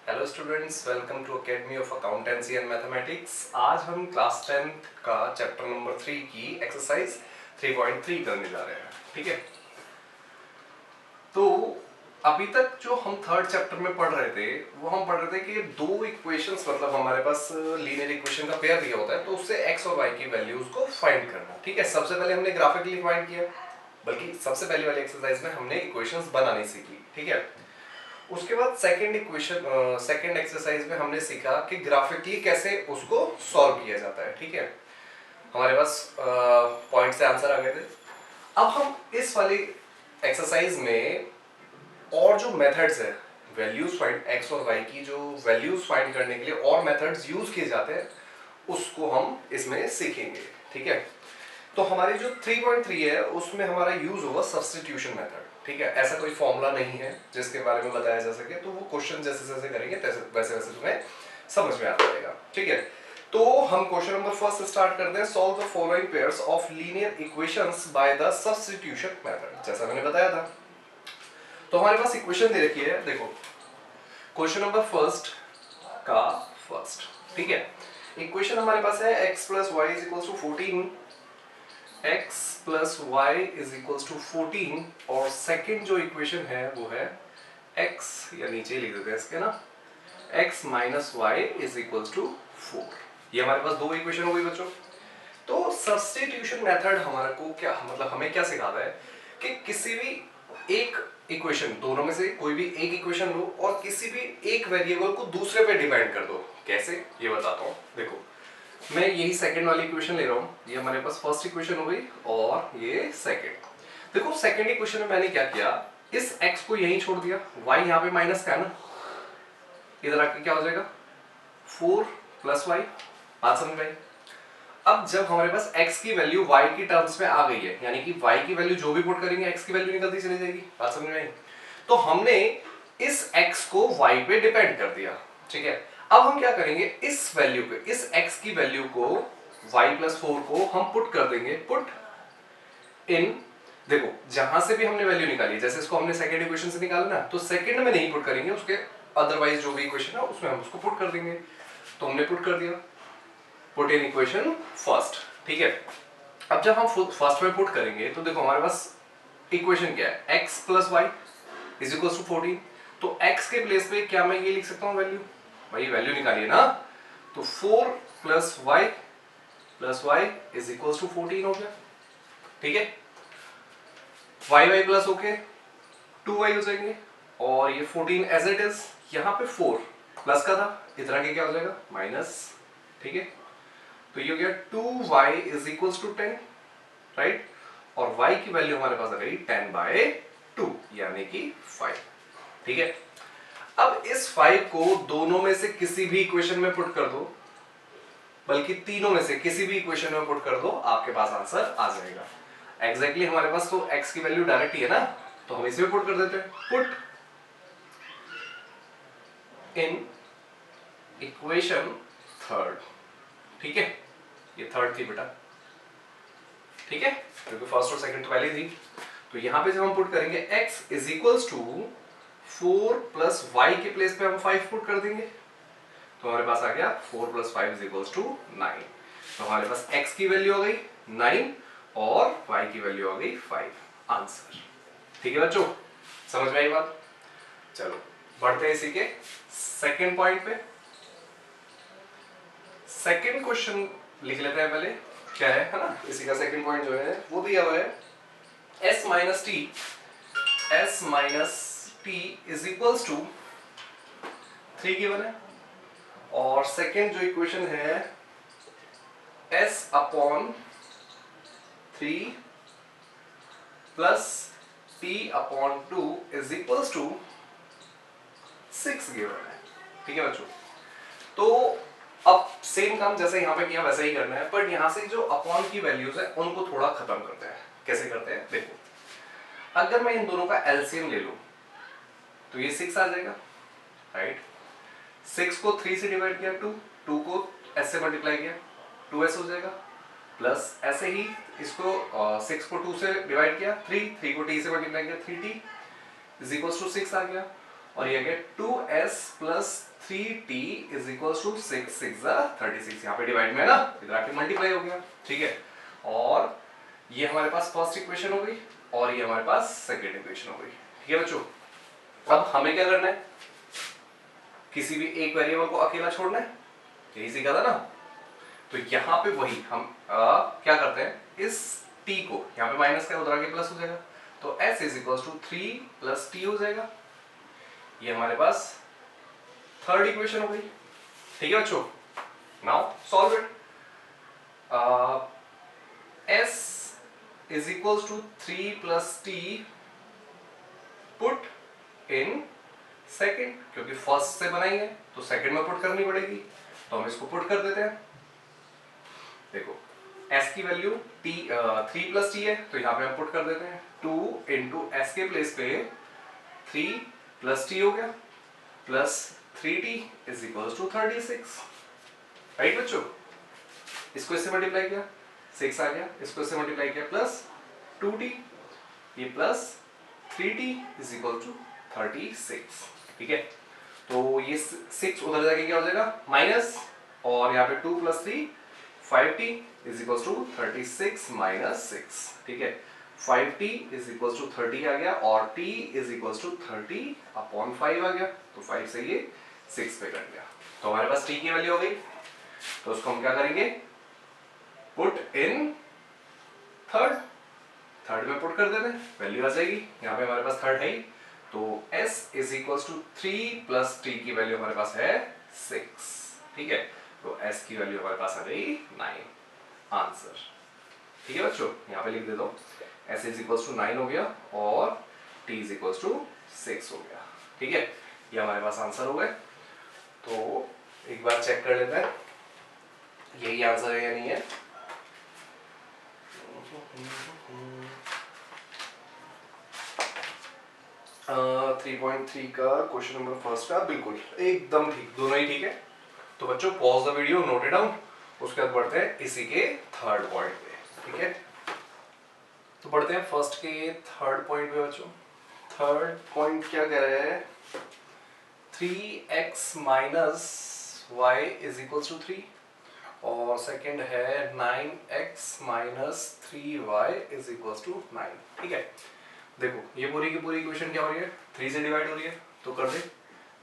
Hello students, welcome to academy of accountancy and mathematics. आज हम class 10th का chapter number 3 की exercise 3.3 करने जा रहे हैं। ठीक है, तो अभी तक जो हम थर्ड चैप्टर में पढ़ रहे थे वो हम पढ़ रहे थे कि दो इक्वेशंस, मतलब हमारे पास लीनियर इक्वेशन का पेयर दिया होता है, तो उससे एक्स और वाई की वैल्यूज को फाइंड करना। ठीक है, सबसे पहले हमने ग्राफिकली फाइंड किया, बल्कि सबसे पहली वाली एक्सरसाइज में हमने इक्वेशंस बनानी सीखी। ठीक है, उसके बाद सेकंड एक्सरसाइज में हमने सीखा कि ग्राफिकली कैसे उसको सॉल्व किया जाता है। ठीक है, हमारे पास पॉइंट से आंसर आ गए थे। अब हम इस वाली एक्सरसाइज में और जो मेथड्स है वैल्यूज फाइंड, एक्स और वाई की जो वैल्यूज फाइंड करने के लिए और मेथड्स यूज किए जाते हैं उसको हम इसमें सीखेंगे। ठीक है, तो हमारी जो 3.3 है उसमें हमारा यूज होगा सब्स्टिट्यूशन मेथड। ठीक है, ऐसा कोई फॉर्मूला नहीं है जिसके बारे में बताया जा सके, तो वो क्वेश्चन जैसे जैसे करेंगे वैसे वैसे तुम्हें समझ में आता रहेगा। ठीक है, तो हम क्वेश्चन नंबर फर्स्ट स्टार्ट करते हैं। Solve the following pairs of linear equations by the substitution method, जैसा मैंने बताया था। तो हमारे पास इक्वेशन दे रखी है, देखो क्वेश्चन नंबर फर्स्ट का फर्स्ट। ठीक है, इक्वेशन हमारे पास है x plus y is equal to 14, x plus y is equal to 14, और सेकेंड जो इक्वेशन है वो है x, या नीचे लिख देते हैं इसके ना, x minus y is equal to 4। ये हमारे पास दो इक्वेशन हो गई बच्चों। तो सब्स्टिट्यूशन मेथड हमारे को क्या, मतलब हमें क्या सिखाता है कि किसी भी एक इक्वेशन, दोनों में से कोई भी एक इक्वेशन लो और किसी भी एक वेरिएबल को दूसरे पे डिपेंड कर दो। कैसे, ये बताता हूँ। देखो मैं यही सेकंड वाली इक्वेशन ले रहा हूँ, ये हमारे पास फर्स्ट इक्वेशन हो गई और ये सेकंड। देखो सेकंड इक्वेशन में मैंने क्या किया, इस x को यहीं छोड़ दिया, y यहाँ पे माइनस का है ना, इधर आके क्या हो जाएगा 4 प्लस वाई। बात समझ में आई? अब जब हमारे पास x की वैल्यू y की टर्म्स में आ गई है, यानी कि y की वैल्यू जो भी पुट करेंगे x की वैल्यू निकलती चली जाएगी। बात समझ में आई? तो हमने इस x को y पे डिपेंड कर दिया। ठीक है, अब हम क्या करेंगे, इस वैल्यू पे, इस x की वैल्यू को y प्लस 4 को हम पुट कर देंगे, पुट इन, देखो जहां से भी हमने वैल्यू निकाली, जैसे इसको हमने सेकंड इक्वेशन से निकाला ना, तो सेकंड में नहीं पुट करेंगे, उसके अदरवाइज जो भी इक्वेशन है उसमें हम उसको पुट कर देंगे। तो हमने पुट कर दिया, पुट इन इक्वेशन फर्स्ट। ठीक है, अब जब हम फर्स्ट में पुट करेंगे तो देखो हमारे पास इक्वेशन क्या है, x plus y is equal to 14। तो x के प्लेस पे क्या मैं ये लिख सकता हूँ वैल्यू, भाई वैल्यू निकालिए ना, तो 4 plus y is equal to 14 हो गया। ठीक है, वाई प्लस होके 2y हो जाएंगे, और ये 14 एज इट इज, यहाँ पे 4 प्लस का था, इधर आके क्या हो जाएगा माइनस। ठीक है, तो ये हो गया 2y is equal to 10, right, और y की वैल्यू हमारे पास आ गई 10/2 यानी कि 5। ठीक है, अब इस 5 को दोनों में से किसी भी इक्वेशन में पुट कर दो, बल्कि तीनों में से किसी भी इक्वेशन में पुट कर दो, आपके पास आंसर आ जाएगा। एग्जैक्टली हमारे पास तो x की वैल्यू डायरेक्ट ही है ना, तो हम इसे भी पुट कर देते हैं, पुट इन इक्वेशन थर्ड। ठीक है, ये थर्ड थी बेटा। ठीक है, क्योंकि फर्स्ट और सेकंड तो पहले थी, तो यहां पे जब हम पुट करेंगे x is equals to 4 plus y के प्लेस पे हम 5 पुट कर देंगे, तो हमारे पास आ गया 4 प्लस 5 इज इक्वल्स टू 9। तो हमारे पास x की वैल्यू आ गई 9 और y की वैल्यू आ गई 5, आंसर। ठीक है बच्चों, समझ में आई बात? चलो बढ़ते हैं इसी के सेकंड पॉइंट पे। सेकंड क्वेश्चन लिख लेते हैं पहले, क्या है ना, इसी का सेकंड पॉइंट जो है वो दिया हुआ है s minus t is equals to 3 given है, और सेकंड जो इक्वेशन है s upon 3 plus t upon 2 is equals to 6 given है। ठीक है बच्चों, तो अब सेम काम जैसे यहाँ पे किया वैसा ही करना है, बट यहाँ से जो अपॉन की वैल्यूज है उनको थोड़ा खत्म करते हैं। कैसे करते हैं देखो, अगर मैं इन दोनों का एलसीएम ले लूं तो ये 6 आ जाएगा, राइट। 6 को 3 से डिवाइड किया 2 को s से मल्टीप्लाई किया 2s हो जाएगा, प्लस ऐसे ही इसको 6 को 2 से डिवाइड किया 3 को t से मल्टीप्लाई किया 3t इज इक्वल्स टू 6 आ गया, और ये गया 2s plus 3t is equal to 6 6 36। यहाँ पे डिवाइड में है ना, इधर आके मल्टीप्लाई हो गया, ठीक है। और ये हमारे पास फर्स्ट इक्वेशन हो गई और ये हमारे पास सेकेंड इक्वेशन हो गई, ठीक है बच्चों। अब हमें क्या करना है, किसी भी एक वेरिएबल को अकेला छोड़ना है, यही सीखा था ना। तो यहाँ पे वही हम क्या करते हैं, इस t को यहाँ पे माइनस का उधर आके प्लस हो जाएगा, तो s is equal to 3 plus t हो जाएगा। ये हमारे पास थर्ड इक्वेशन हो गई, ठीक है बच्चों। Now solve it. s is equal to 3 plus t put in second, क्योंकि फर्स्ट से बनाएंगे तो सेकेंड में पुट करनी पड़ेगी, तो हम इसको पुट कर देते हैं। देखो s की वैल्यू 3 प्लस टी है, तो यहाँ पे हम पुट कर देते हैं 2 इंटू एस के प्लेस पे 3 प्लस टी हो गया plus 3t is equal to 36, right बच्चों। इसको इससे मल्टीप्लाई किया 6 आ गया, इसको इससे मल्टीप्लाई किया प्लस 2t, ये plus 3t is equal to 36, ठीक है। तो ये 6 उधर जाके क्या हो जाएगा माइनस, और यहाँ पे 2 plus 3 5t is equal to 36 minus 6, ठीक है। 5t इज इक्वल टू 30 आ गया और t is equal to 30 upon 5 आ गया, तो 5 से ये 6 पे कट गया, तो हमारे पास t की वैल्यू हो गई। तो उसको हम क्या करेंगे, पुट इन थर्ड में पुट कर देते हैं, वैल्यू आ जाएगी। यहाँ पे हमारे पास थर्ड है ही, तो s is equal to 3 plus t की वैल्यू हमारे पास है 6, ठीक है। तो s की वैल्यू हमारे पास आ गई 9, आंसर, ठीक है बच्चों। यहाँ पे लिख देता हूँ s इज इक्वल टू 9 हो गया और t इज इक्वल टू 6 हो गया, ठीक है। ये हमारे पास आंसर हो गए। तो एक बार चेक कर लेते हैं यही आंसर है या नहीं है। 3.3 का क्वेश्चन नंबर फर्स्ट का बिल्कुल एकदम ठीक, दोनों ही ठीक है। तो बच्चों pause the video, note it down, उसके बाद बढ़ते हैं इसी के थर्ड पॉइंट पे, ठीक है। तो बढ़ते हैं फर्स्ट के थर्ड पॉइंट पे बच्चों। थर्ड पॉइंट क्या कह रहा है, 3x minus y is equal to 3, और सेकंड है 9x minus 3y is equal to 9, ठीक है। देखो ये पूरी की पूरी इक्वेशन क्या हो रही है, 3 से डिवाइड हो रही है, तो कर दे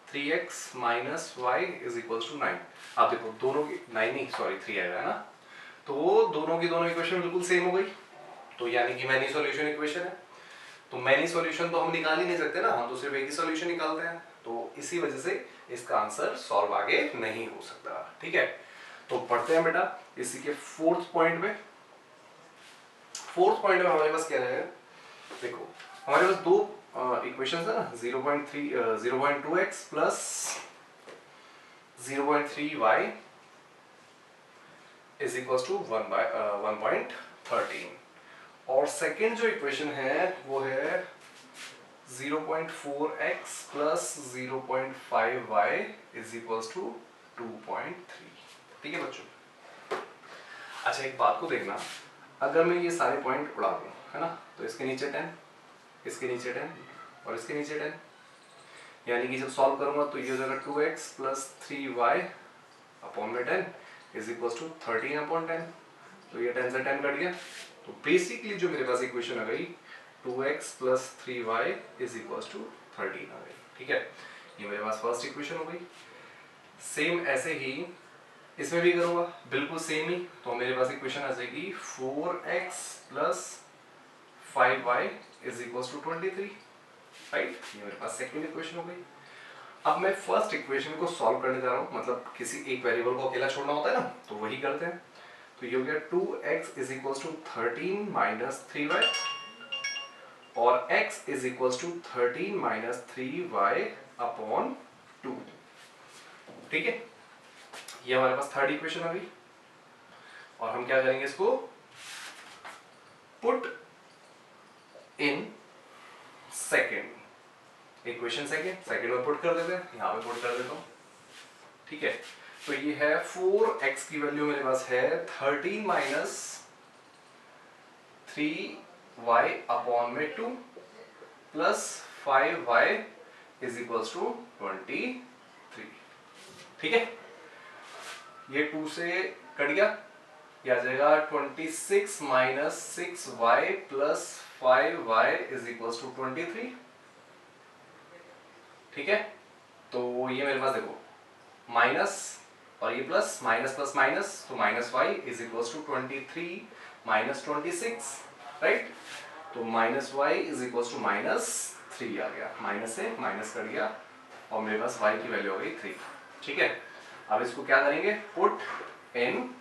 3x minus y is equal to 9। आप देखो दोनों की 9 नहीं सॉरी 3 आएगा ना, तो दोनों की दोनों इक्वेशन बिल्कुल सेम हो गई, तो यानी कि मैनी सॉल्यूशन इक्वेशन है। तो मैनी सॉल्यूशन तो हम निकाल ही नहीं सकते ना, हम तो सिर्फ एक ही सॉल्यूशन निकालते हैं, तो इसी वजह से इसका आंसर सॉल्व आगे नहीं हो सकता, ठीक है। तो पढ़ते हैं बेटा इसी के फोर्थ पॉइंट में। फोर्थ पॉइंट में हमारे पास क्या है, देखो हमारे पास दो इक्वेशंस है ना, 0.2x plus 0.3y is equal to 1.13, और सेकेंड जो इक्वेशन है वो है 0.4x plus 0.5y is equal to 2.3, ठीक है बच्चों। अच्छा एक बात को देखना, अगर मैं ये सारे पॉइंट उड़ा दूं है ना, तो इसके नीचे 10, इसके नीचे 10 और इसके नीचे 10, यानी कि जब सॉल्व करूंगा तो ये हो जाएगा 2x प्लस 3y अपॉन में 10 इज इक्वल टू 13 अपॉन 10, तो ये 10 से 10 कट गया, तो बेसिकली जो मेरे पास इक्वेशन आ गई 2x plus 3y is equal to 13 आ गई, ठीक है। ये मेरे पास फर्स्ट इक्वेशन हो गई। सेम ऐसे ही इसमें भी करूंगा बिल्कुल सेम ही, तो मेरे पास इक्वेशन आ जाएगी 4x plus 5y is equal to 23, right. ये मेरे पास सेकंड इक्वेशन हो गई। अब मैं फर्स्ट इक्वेशन को सॉल्व करने जा रहा हूँ, मतलब किसी एक वेरिएबल को अकेला छोड़ना होता है ना, तो वही करते हैं। तो ये हो गया 2x is equal to 13 minus 3y और x is equal to 13 minus 3y upon 2, ठीक है। ये हमारे पास थर्ड इक्वेशन आ गई, और हम क्या करेंगे, इसको put in second equation, second में पुट कर देते हैं, यहाँ पे पुट कर देता हूँ, ठीक है। तो ये है 4x की वैल्यू मेरे पास है 13 माइनस 3y अपॉन में 2 plus 5y is equals to 23। ठीक है, ये 2 से कट गया, ये आ जाएगा 26 minus 6y plus 5y is equals to 23। ठीक है, तो ये मेरे पास देखो माइनस और ये प्लस, माइनस प्लस माइनस, तो minus y is equals to 23 minus 26, right. तो minus y is equals to minus 3 आ गया, माइनस से माइनस कट गया और मेरे पास y की वैल्यू हो गई 3। ठीक है, अब इसको क्या करेंगे, put in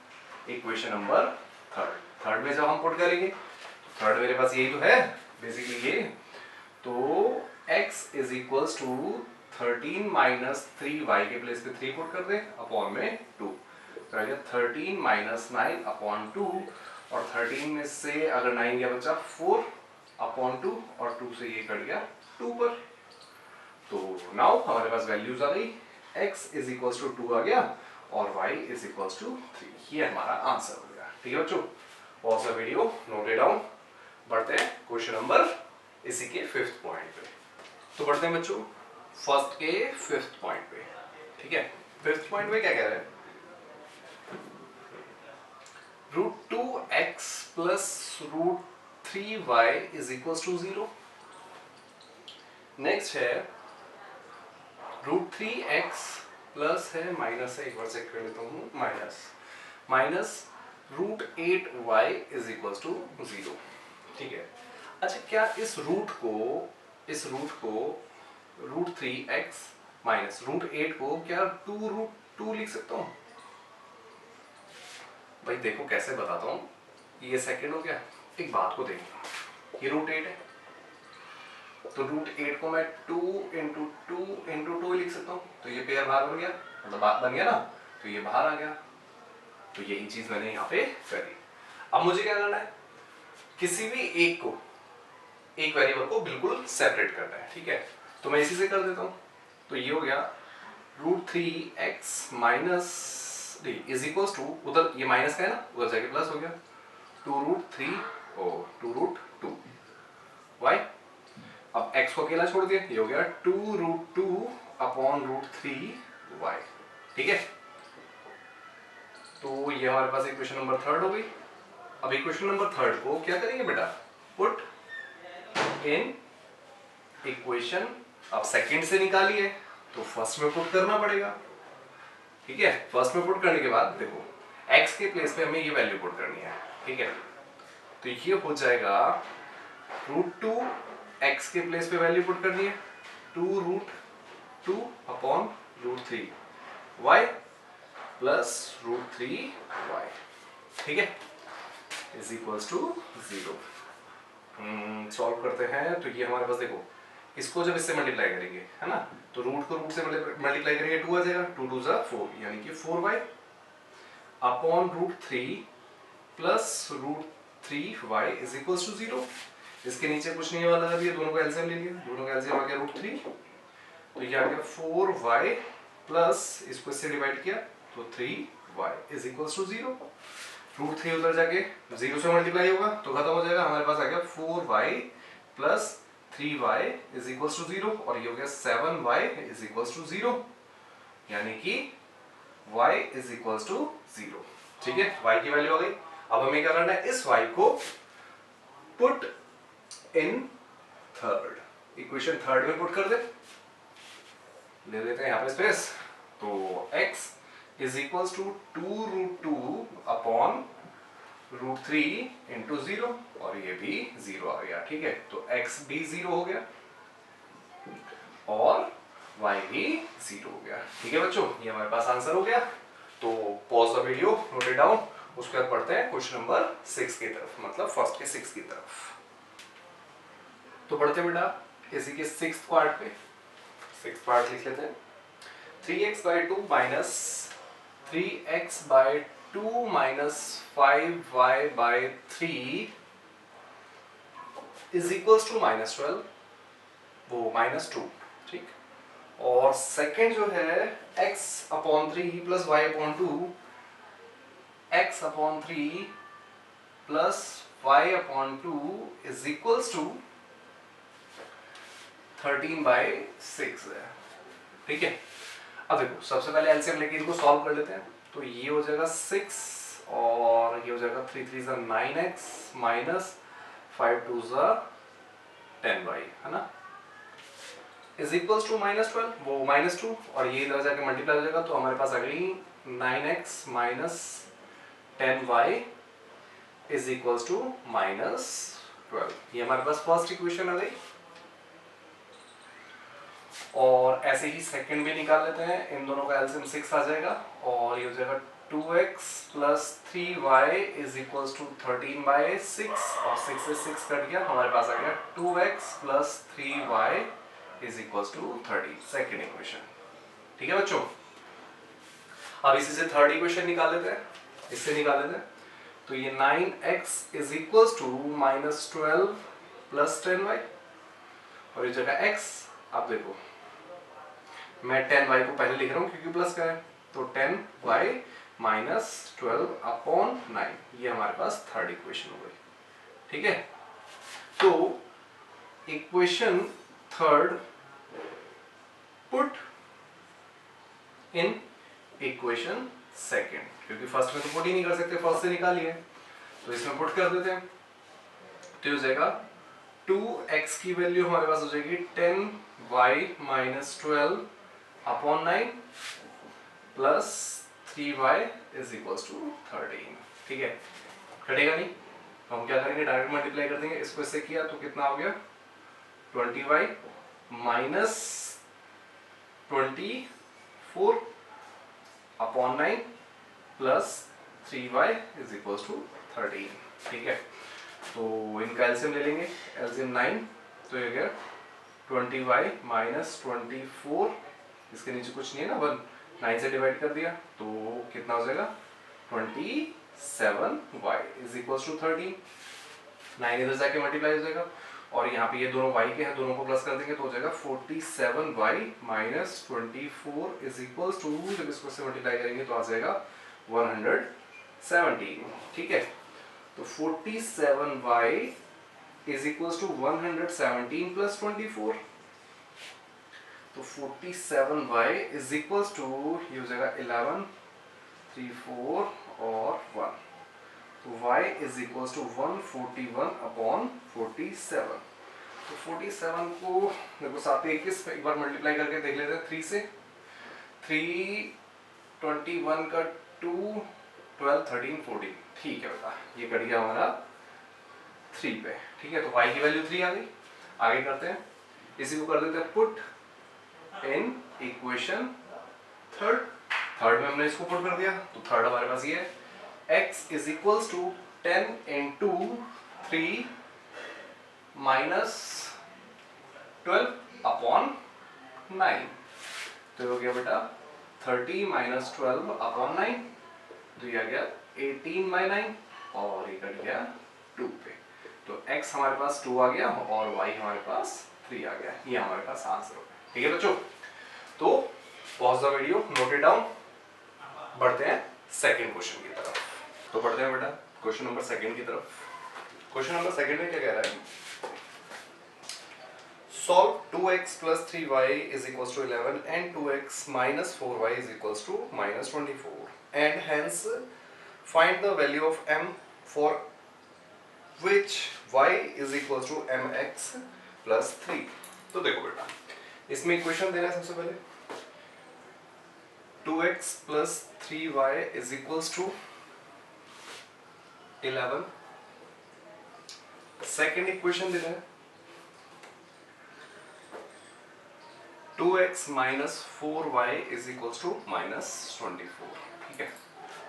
equation number third में जब हम पुट करेंगे, थर्ड मेरे पास यही तो है बेसिकली ये, तो x is equals to 13 minus 3y के प्लेस पे 3 पुट कर दे अपॉन में 2, तो आ गया 13 माइनस 9 अपॉन 2, और 13 में से अगर 9 गया बचा 4 अपॉन 2, और 2 से ये कट गया 2 पर। तो नाउ हमारे पास वैल्यूज आ गई, x इज इक्वल्स टू 2 आ गया और y इज इक्वल्स टू 3। ये हमारा आंसर हो गया। ठीक है बच्चों, pause the video, note it down. बढ़ते हैं क्वेश्चन नंबर इसी के 5th पॉइंट पे। तो बढ़ते हैं बच्चों फर्स्ट के 5th पॉइंट पे। ठीक है, 5th पॉइंट पे क्या कह रहे हैं, √2x plus √3y is equals to 0। Next है √3x प्लस है माइनस है, एक बार चेक कर लेता हूँ, minus √8y is equals to 0। ठीक है, अच्छा क्या इस रूट को √3x माइनस √8 को क्या 2√2 लिख सकता हूँ? भाई देखो कैसे बताता हूँ, ये सेकंड हो गया, एक बात को देखो, ये √8 है, तो √8 को मैं 2 इंटू 2 लिख सकता हूँ, तो ये पेयर बाहर बन गया, मतलब बात बन गया ना, तो ये बाहर आ गया। तो यही चीज मैंने यहाँ पे करी। अब मुझे क्या करना है, किसी भी एक वेरिएबल को बिल्कुल सेपरेट करना है। ठीक है, तो मैं इसी से कर देता हूँ, तो ये हो गया √3x minus is equals to, उधर ये माइनस का है ना, उधर जाके प्लस हो गया 2√3 और 2√2y। अब x को अकेला छोड़ दिया, ये हो गया 2√2 अपॉन √3y। ठीक है, तो ये हमारे पास इक्वेशन नंबर 3 हो गई। अब इक्वेशन नंबर 3 को क्या करेंगे बेटा, पुट इन इक्वेशन, अब सेकंड से निकाली है तो फर्स्ट में पुट करना पड़ेगा। ठीक है, फर्स्ट में पुट करने के बाद देखो x के प्लेस पे हमें ये वैल्यू पुट करनी है। ठीक है, तो ये हो जाएगा √2x के प्लेस पे वैल्यू पुट करनी है 2√2 अपॉन √3y प्लस √3y। ठीक है, इज इक्वल्स टू 0। सॉल्व करते हैं, तो ये हमारे पास देखो, इसको जब इससे मल्टीप्लाई करेंगे है ना, तो रूट को रूट से मल्टीप्लाई करेंगे 2 आ जाएगा, 2 2 जा 4 यानी कि 4y upon √3 plus √3y is equals to 0। इसके नीचे कुछ नहीं वाला, अभी दोनों का एलसीएम ले लिया, दोनों का एलसीएम आ गया √3, तो ये आ गया 4y प्लस इसको इससे डिवाइड किया तो 3y इज इक्वल्स टू 0। √3 उधर जाके 0 से मल्टीप्लाई होगा तो खत्म हो जाएगा, हमारे पास आ गया 4y plus 3y is equals to 0, और ये हो गया 7y इज इक्वल्स टू 0, यानी कि y इज इक्वल्स टू 0। ठीक है, y की वैल्यू आ गई। अब हमें क्या करना है, इस y को put in third, equation third में पुट कर दे, ले लेते हैं यहाँ पे स्पेस, तो x is equals to 2√2 upon √3 into 0, और ये भी 0 आ गया। ठीक है, तो x भी 0 हो गया और y भी 0 हो गया। ठीक है बच्चों, ये हमारे पास आंसर हो गया। तो pause the video, note it down, उसके बाद पढ़ते हैं क्वेश्चन नंबर 6 की तरफ, मतलब फर्स्ट के 6 की तरफ। तो पढ़ते हैं बेटा इसी के 6th पार्ट पे, 6th पार्ट लिख लेते हैं। 3x/2 minus 3x/2 minus 5y/3 is equals to -12, वो -2। ठीक, और सेकंड जो है x/3 plus y/2, x/3 plus y/2 is equals to 13/6 है, ठीक है। अब देखो सबसे पहले एलसीएम लेके इनको सॉल्व कर लेते हैं। तो ये हो जाएगा 6 और ये हो जाएगा 3 3 ज़ा 9x माइनस 5 2 ज़ा 10y, है ना, इज इक्वल्स टू -12, वो -2 और ये इधर जाके मल्टीप्लाई हो जाएगा। तो हमारे पास आ गई 9x minus 10y is equals to -12। ये हमारे पास फर्स्ट इक्वेशन आ गई। और ऐसे ही सेकंड भी निकाल लेते हैं। इन दोनों का एलसीएम 6 आ जाएगा और ये हो जाएगा 2x plus 3y is equals to 13/6 और 6 से 6 कट गया, हमारे पास आ गया 2x plus 3y is equals to 30, second equation, ठीक है बच्चों। अब इसी से थर्ड इक्वेशन निकाल लेते हैं, इससे निकाल लेते हैं। तो ये 9x is equals to -12 plus 10y और ये जगह x, आप देखो मैं 10y को पहले लिख रहा हूँ क्योंकि प्लस का है, तो 10y माइनस 12 अपॉन 9, ये हमारे पास थर्ड इक्वेशन हो गई, ठीक है। तो equation third put in equation second, क्योंकि फर्स्ट में तो पुट ही नहीं कर सकते, फर्स्ट से निकालिए, तो इसमें पुट कर देते हैं। तो हो जाएगा 2x की वैल्यू हमारे पास हो जाएगी 10y minus 12 upon 9 plus 3y is equals to 13, ठीक है। कटेगा नहीं तो हम क्या करेंगे, डायरेक्ट मल्टीप्लाई कर देंगे। इसको इससे किया तो कितना हो गया 20y minus 24 upon 9 plus 3y is equals to 13, ठीक है। तो इनका एलसीएम ले लेंगे, एलसीएम 9, तो ये गया 20y माइनस 24, इसके नीचे कुछ नहीं है ना, 1, 9 से डिवाइड कर दिया तो कितना हो जाएगा 27y इज इक्वल्स टू 13, 9 इधर जाके मल्टीप्लाई हो जाएगा और यहाँ पे ये दोनों y के हैं, दोनों को प्लस कर देंगे तो हो जाएगा 47y minus 24 is equals to, जब इसको से मल्टीप्लाई करेंगे तो आ जाएगा 117, ठीक है। तो 47y is equals to 117 plus 24, तो 47y इज इक्वल्स टू ये हो जाएगा 11 3 4 और 1, तो y is equals to 141 upon 47। तो 47 को देखो 7 21 एक बार मल्टीप्लाई करके देख लेते हैं 3 से, 3 21 का 2 12 13 14, ठीक है बेटा, ये कट गया हमारा 3 पे, ठीक है। तो y की वैल्यू 3 आ गई। आगे करते हैं, इसी को कर देते हैं पुट इन इक्वेशन थर्ड में हमने इसको पुट कर दिया, तो थर्ड हमारे पास ये है x is equals to 10 into 3 minus 12 upon 9, तो हो गया बेटा 30 माइनस 12 अपॉन 9, तो ये आ गया 18/9 और ये कट गया 2 पे, तो x हमारे पास 2 आ गया और y हमारे पास 3 आ गया, ये हमारे पास आंसर हो गया, ठीक है बच्चों। तो pause the video, note it down, बढ़ते हैं सेकंड क्वेश्चन की तरफ। तो बढ़ते हैं बेटा क्वेश्चन नंबर सेकंड की तरफ। क्वेश्चन नंबर सेकंड में क्या कह रहा है, solve 2x plus 3y is equals to 11 and 2x minus 4y is equals to minus 24 and hence find the value of m for which y is equals to mx plus 3। तो देखो बेटा इसमें equation देना है, सबसे पहले 2x plus 3y is equals to 11, second equation देना है 2x minus 4y is equals to minus 24, ठीक है।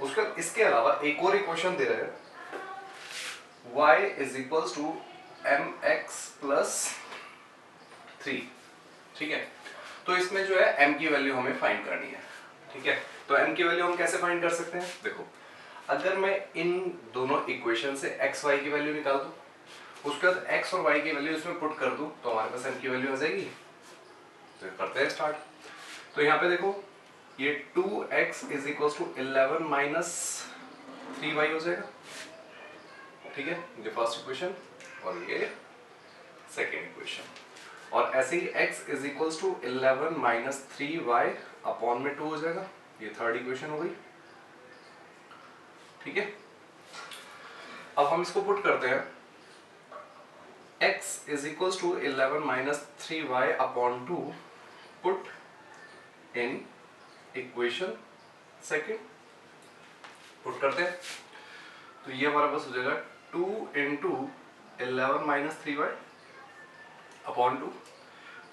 उसका इसके अलावा एक और इक्वेशन दे रहे हैं y is equals to mx plus 3, ठीक है। तो इसमें जो है m की वैल्यू हमें फाइंड करनी है, ठीक है। तो m की वैल्यू हम कैसे फाइंड कर सकते हैं, देखो अगर मैं इन दोनों इक्वेशन से x y की वैल्यू निकाल दूं, उसके बाद x और y की वैल्यू इसमें पुट कर दूं, तो हमारे पास m की वैल्यू आ जाएगी। तो करते हैं स्टार्ट। तो यहाँ पे देखो ये 2x is equal to 11 minus 3y हो जाएगा, ठीक है, ये फर्स्ट इक्वेशन और ये सेकेंड इक्वेशन। और ऐसे ही x is equals to 11 minus 3y upon में 2 हो जाएगा। ये थर्ड इक्वेशन हो गई, ठीक है। अब हम इसको पुट करते हैं, x is equals to 11 minus 3y upon 2 put in equation second. Put करते हैं तो ये हमारे पास हो जाएगा 2 into 11 minus 3y upon 2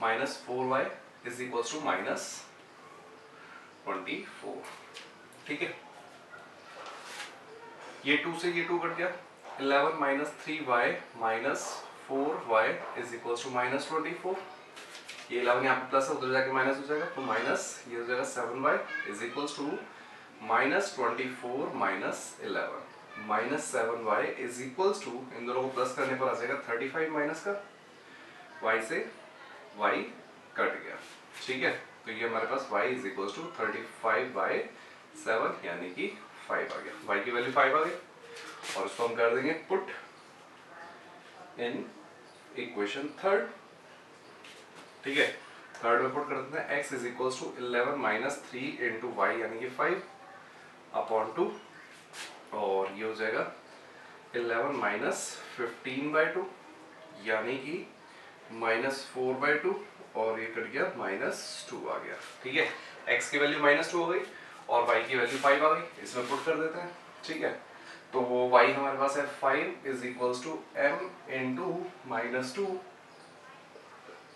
minus 4y is equals to minus 24, ठीक है। ये 2 से ये 2 कट गया, 11 minus 3y minus 4y is equals to minus 24। ये 11 यहाँ पे प्लस है, उधर जाके माइनस हो जाएगा, तो माइनस ये हो जाएगा 7y is equals to minus 24 minus 11 minus 7y is equals to, इन दोनों को प्लस करने पर आ जाएगा 35 माइनस का y से y कट गया, ठीक है। तो ये हमारे पास y इज इक्वल्स टू 35/7 यानी कि 5 आ गया, y की वैल्यू 5 आ गई। और उसको हम कर देंगे पुट इन इक्वेशन थर्ड, ठीक है। थर्ड में पुट कर देते हैं x is equals to 11 minus 3 into y यानी कि 5 अपॉन 2, और ये हो जाएगा 11 माइनस 15/2 यानी कि माइनस 4/2, और ये कट गया माइनस 2 आ गया, ठीक है। x की वैल्यू माइनस 2 हो गई और y की वैल्यू 5 आ गई, इसमें पुट कर देते हैं, ठीक है। तो y हमारे पास है 5 is equals to m into minus 2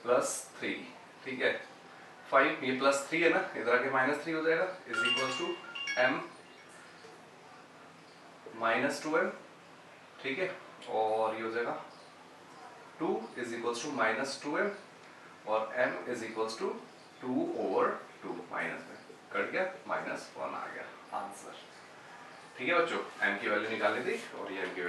plus 3, ठीक है। 5 ये प्लस 3 है ना, इधर आके माइनस 3 हो जाएगा, is equals to m minus 2m, ठीक है। और ये हो जाएगा 2 is equals to minus 2m और m is equals to 2/2, minus में कट गया, माइनस 1 आ गया आंसर, ठीक है बच्चों। m की वैल्यू निकालनी थी और ये m की